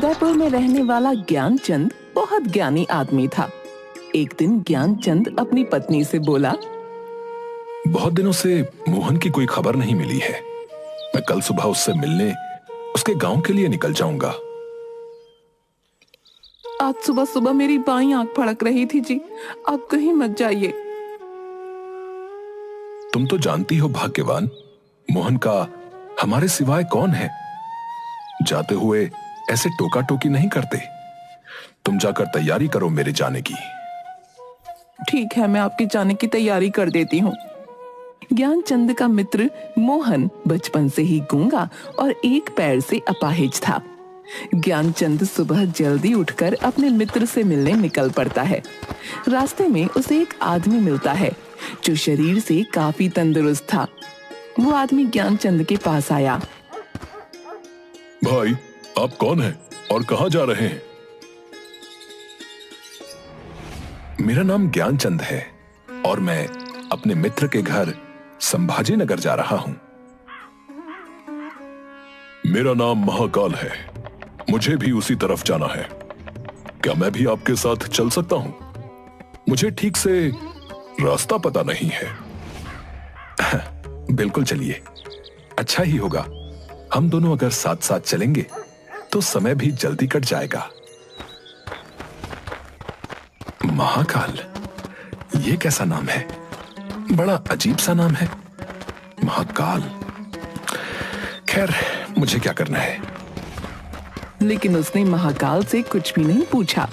उदयपुर में रहने वाला ज्ञानचंद बहुत ज्ञानी आदमी था। एक दिन ज्ञानचंद अपनी पत्नी से बोला, बहुत दिनों से मोहन की कोई खबर नहीं मिली है। मैं कल सुबह उससे मिलने उसके गांव के लिए निकल जाऊंगा। आज सुबह सुबह मेरी बाईं आंख फड़क रही थी जी, आप कहीं मत जाइए। तुम तो जानती हो भाग्यवान, मोहन का हमारे सिवाय कौन है। जाते हुए ऐसे टोका टोकी नहीं करते। तुम जाकर तैयारी करो मेरे जाने की। ठीक है, मैं आपके जाने की तैयारी कर देती हूँ। ज्ञानचंद का मित्र मोहन बचपन से ही गूंगा और एक पैर से अपाहिज था। ज्ञानचंद सुबह जल्दी उठकर अपने मित्र से मिलने निकल पड़ता है। रास्ते में उसे एक आदमी मिलता है जो शरीर से काफी तंदुरुस्त था। वो आदमी ज्ञानचंद के पास आया। भाई, आप कौन हैं और कहां जा रहे हैं? मेरा नाम ज्ञानचंद है और मैं अपने मित्र के घर संभाजी नगर जा रहा हूं। मेरा नाम महाकाल है, मुझे भी उसी तरफ जाना है। क्या मैं भी आपके साथ चल सकता हूं? मुझे ठीक से रास्ता पता नहीं है। बिल्कुल चलिए, अच्छा ही होगा। हम दोनों अगर साथ साथ चलेंगे तो समय भी जल्दी कट जाएगा। महाकाल, ये कैसा नाम है? बड़ा अजीब सा नाम है, महाकाल। खैर, मुझे क्या करना है। लेकिन उसने महाकाल से कुछ भी नहीं पूछा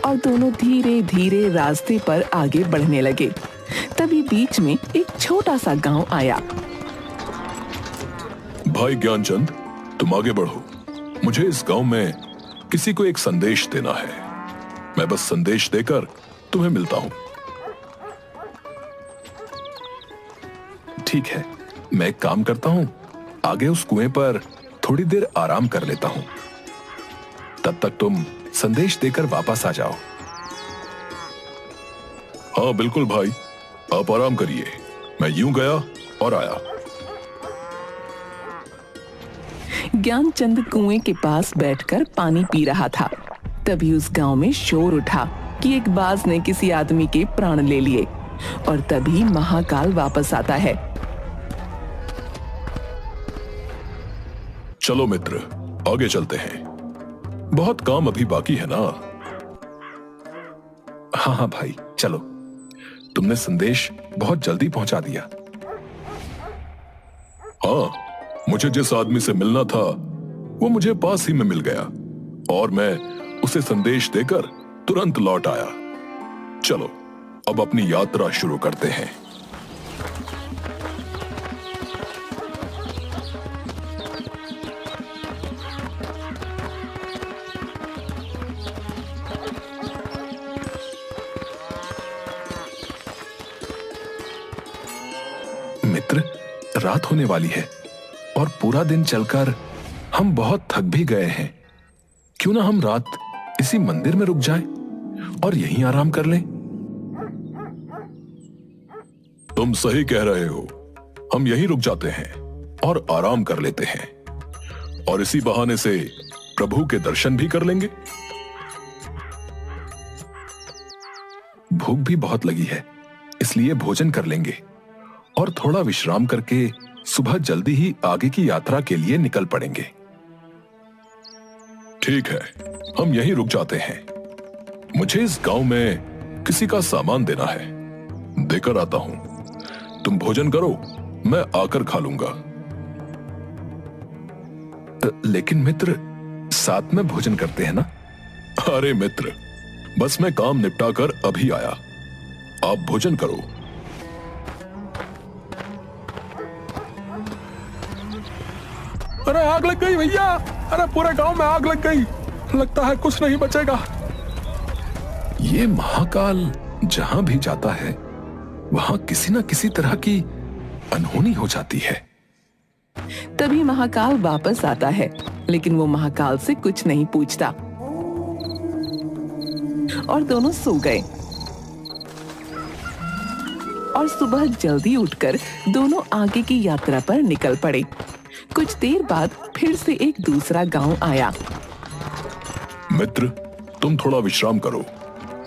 और दोनों धीरे धीरे रास्ते पर आगे बढ़ने लगे। तभी बीच में एक छोटा सा गांव आया। भाई ज्ञानचंद, तुम आगे बढ़ो। मुझे इस गांव में किसी को एक संदेश देना है। मैं बस संदेश देकर तुम्हें मिलता हूं। ठीक है, मैं एक काम करता हूं, आगे उस कुएं पर थोड़ी देर आराम कर लेता हूं। तब तक तुम संदेश देकर वापस आ जाओ। हाँ बिल्कुल भाई, आप आराम करिए। मैं यूं गया और आया। ज्ञानचंद कुएं के पास बैठकर पानी पी रहा था। तभी उस गांव में शोर उठा कि एक बाज ने किसी आदमी के प्राण ले लिए और तभी महाकाल वापस आता है। चलो मित्र, आगे चलते हैं। बहुत काम अभी बाकी है ना। हाँ हाँ भाई, चलो। तुमने संदेश बहुत जल्दी पहुंचा दिया। हाँ, मुझे जिस आदमी से मिलना था वो मुझे पास ही में मिल गया और मैं उसे संदेश देकर तुरंत लौट आया। चलो, अब अपनी यात्रा शुरू करते हैं। मित्र, रात होने वाली है और पूरा दिन चलकर हम बहुत थक भी गए हैं। क्यों ना हम रात इसी मंदिर में रुक जाएं और यहीं आराम कर लें? तुम सही कह रहे हो। हम यहीं रुक जाते हैं और आराम कर लेते हैं और इसी बहाने से प्रभु के दर्शन भी कर लेंगे। भूख भी बहुत लगी है, इसलिए भोजन कर लेंगे और थोड़ा विश्राम करके सुबह जल्दी ही आगे की यात्रा के लिए निकल पड़ेंगे। ठीक है, हम यहीं रुक जाते हैं। मुझे इस गांव में किसी का सामान देना है, देकर आता हूं। तुम भोजन करो, मैं आकर खा लूंगा। लेकिन मित्र, साथ में भोजन करते हैं ना? अरे मित्र, बस मैं काम निपटा कर अभी आया। आप भोजन करो। अरे आग लग गई भैया! अरे पूरे गांव में आग लग गई। लगता है कुछ नहीं बचेगा। ये महाकाल जहां भी जाता है वहां किसी न किसी तरह की अनहोनी हो जाती है। तभी महाकाल वापस आता है, लेकिन वो महाकाल से कुछ नहीं पूछता और दोनों सो गए। और सुबह जल्दी उठकर दोनों आगे की यात्रा पर निकल पड़े। कुछ देर बाद फिर से एक दूसरा गांव आया। मित्र, तुम थोड़ा विश्राम करो,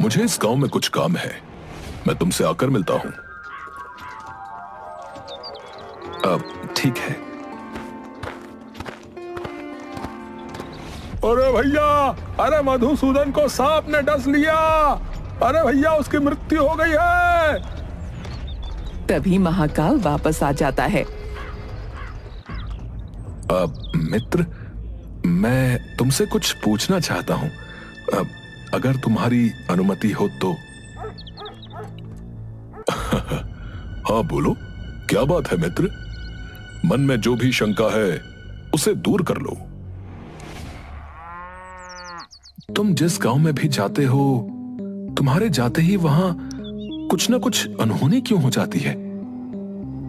मुझे इस गांव में कुछ काम है, मैं तुमसे आकर मिलता हूं। अब ठीक है। अरे भैया, अरे मधुसूदन को सांप ने डस लिया। अरे भैया, उसकी मृत्यु हो गई है। तभी महाकाल वापस आ जाता है। मित्र, मैं तुमसे कुछ पूछना चाहता हूं, अगर तुम्हारी अनुमति हो तो। हाँ बोलो, क्या बात है मित्र? मन में जो भी शंका है उसे दूर कर लो। तुम जिस गांव में भी जाते हो, तुम्हारे जाते ही वहां कुछ ना कुछ अनहोनी क्यों हो जाती है?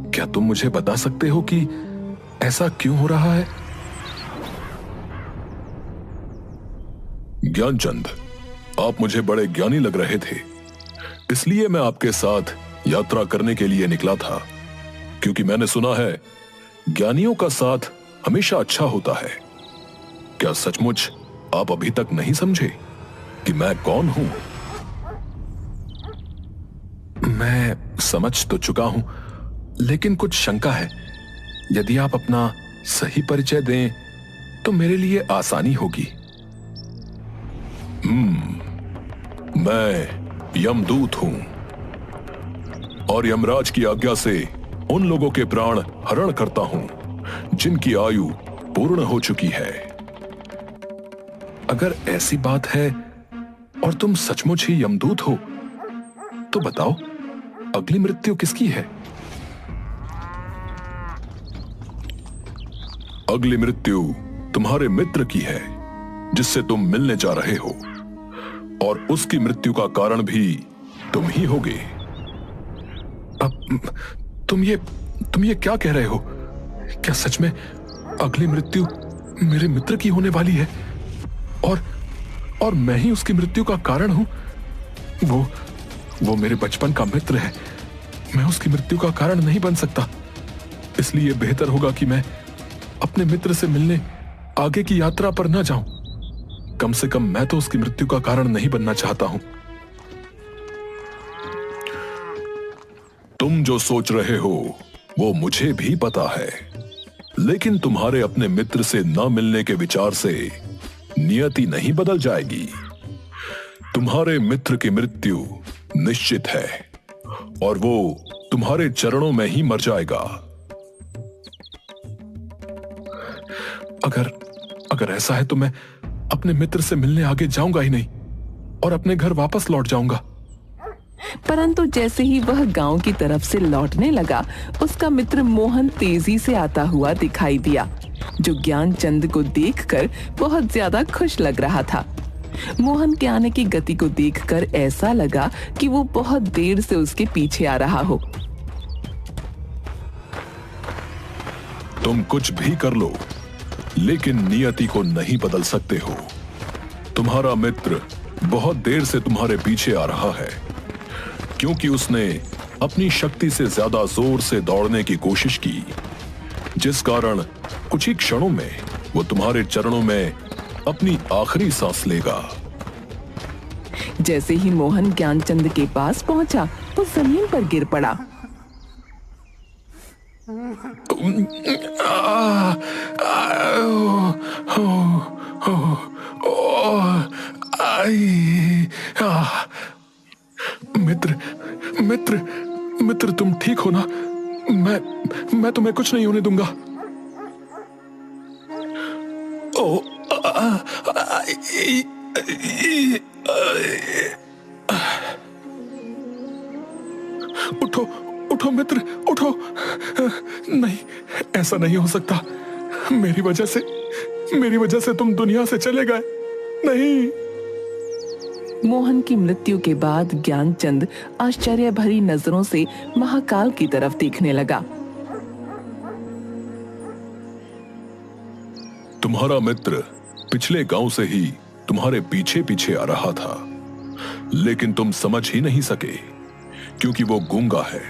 क्या तुम मुझे बता सकते हो कि ऐसा क्यों हो रहा है? ज्ञानचंद, आप मुझे बड़े ज्ञानी लग रहे थे, इसलिए मैं आपके साथ यात्रा करने के लिए निकला था, क्योंकि मैंने सुना है ज्ञानियों का साथ हमेशा अच्छा होता है। क्या सचमुच आप अभी तक नहीं समझे कि मैं कौन हूं? मैं समझ तो चुका हूं, लेकिन कुछ शंका है। यदि आप अपना सही परिचय दें तो मेरे लिए आसानी होगी। मैं यमदूत हूं और यमराज की आज्ञा से उन लोगों के प्राण हरण करता हूं जिनकी आयु पूर्ण हो चुकी है। अगर ऐसी बात है और तुम सचमुच ही यमदूत हो, तो बताओ अगली मृत्यु किसकी है? अगली मृत्यु तुम्हारे मित्र की है, जिससे तुम मिलने जा रहे हो, और उसकी मृत्यु का कारण भी तुम ही होगे। अब तुम ये क्या कह रहे हो? क्या सच में अगली मृत्यु मेरे मित्र की होने वाली है और मैं ही उसकी मृत्यु का कारण हूं? वो मेरे बचपन का मित्र है, मैं उसकी मृत्यु का कारण नहीं बन सकता। इसलिए बेहतर होगा कि मैं अपने मित्र से मिलने आगे की यात्रा पर न जाऊं। कम से कम मैं तो उसकी मृत्यु का कारण नहीं बनना चाहता हूं। तुम जो सोच रहे हो वो मुझे भी पता है, लेकिन तुम्हारे अपने मित्र से न मिलने के विचार से नियति नहीं बदल जाएगी। तुम्हारे मित्र की मृत्यु निश्चित है और वो तुम्हारे चरणों में ही मर जाएगा। अगर ऐसा है तो मैं अपने मित्र से मिलने आगे जाऊंगा ही नहीं और अपने घर वापस लौट जाऊंगा। परंतु जैसे ही वह गांव की तरफ से लौटने लगा, उसका मित्र मोहन तेजी से आता हुआ दिखाई दिया, जो ज्ञानचंद को देखकर बहुत ज्यादा खुश लग रहा था। मोहन के आने की गति को देखकर ऐसा लगा कि वो बहुत देर से उसके पीछे आ रहा हो। तुम कुछ भी कर लो, लेकिन नियति को नहीं बदल सकते हो। तुम्हारा मित्र बहुत देर से तुम्हारे पीछे आ रहा है, क्योंकि उसने अपनी शक्ति से ज्यादा जोर से दौड़ने की कोशिश की, जिस कारण कुछ ही क्षणों में वो तुम्हारे चरणों में अपनी आखिरी सांस लेगा। जैसे ही मोहन ज्ञानचंद के पास पहुंचा, वो जमीन पर गिर पड़ा। मित्र, तुम ठीक हो ना? मैं तुम्हें कुछ नहीं होने दूंगा। उठो मित्र, उठो। नहीं, ऐसा नहीं हो सकता। मेरी वजह से तुम दुनिया से चले गए। नहीं। मोहन की मृत्यु के बाद ज्ञानचंद आश्चर्य भरी नजरों से महाकाल की तरफ देखने लगा। तुम्हारा मित्र पिछले गांव से ही तुम्हारे पीछे पीछे आ रहा था, लेकिन तुम समझ ही नहीं सके, क्योंकि वो गूंगा है,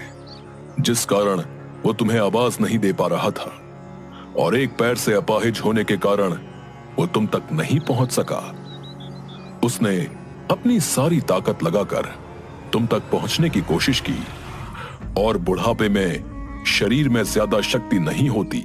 जिस कारण वो तुम्हें आवाज नहीं दे पा रहा था, और एक पैर से अपाहिज होने के कारण वो तुम तक नहीं पहुंच सका। उसने अपनी सारी ताकत लगाकर तुम तक पहुंचने की कोशिश की, और बुढ़ापे में शरीर में ज्यादा शक्ति नहीं होती,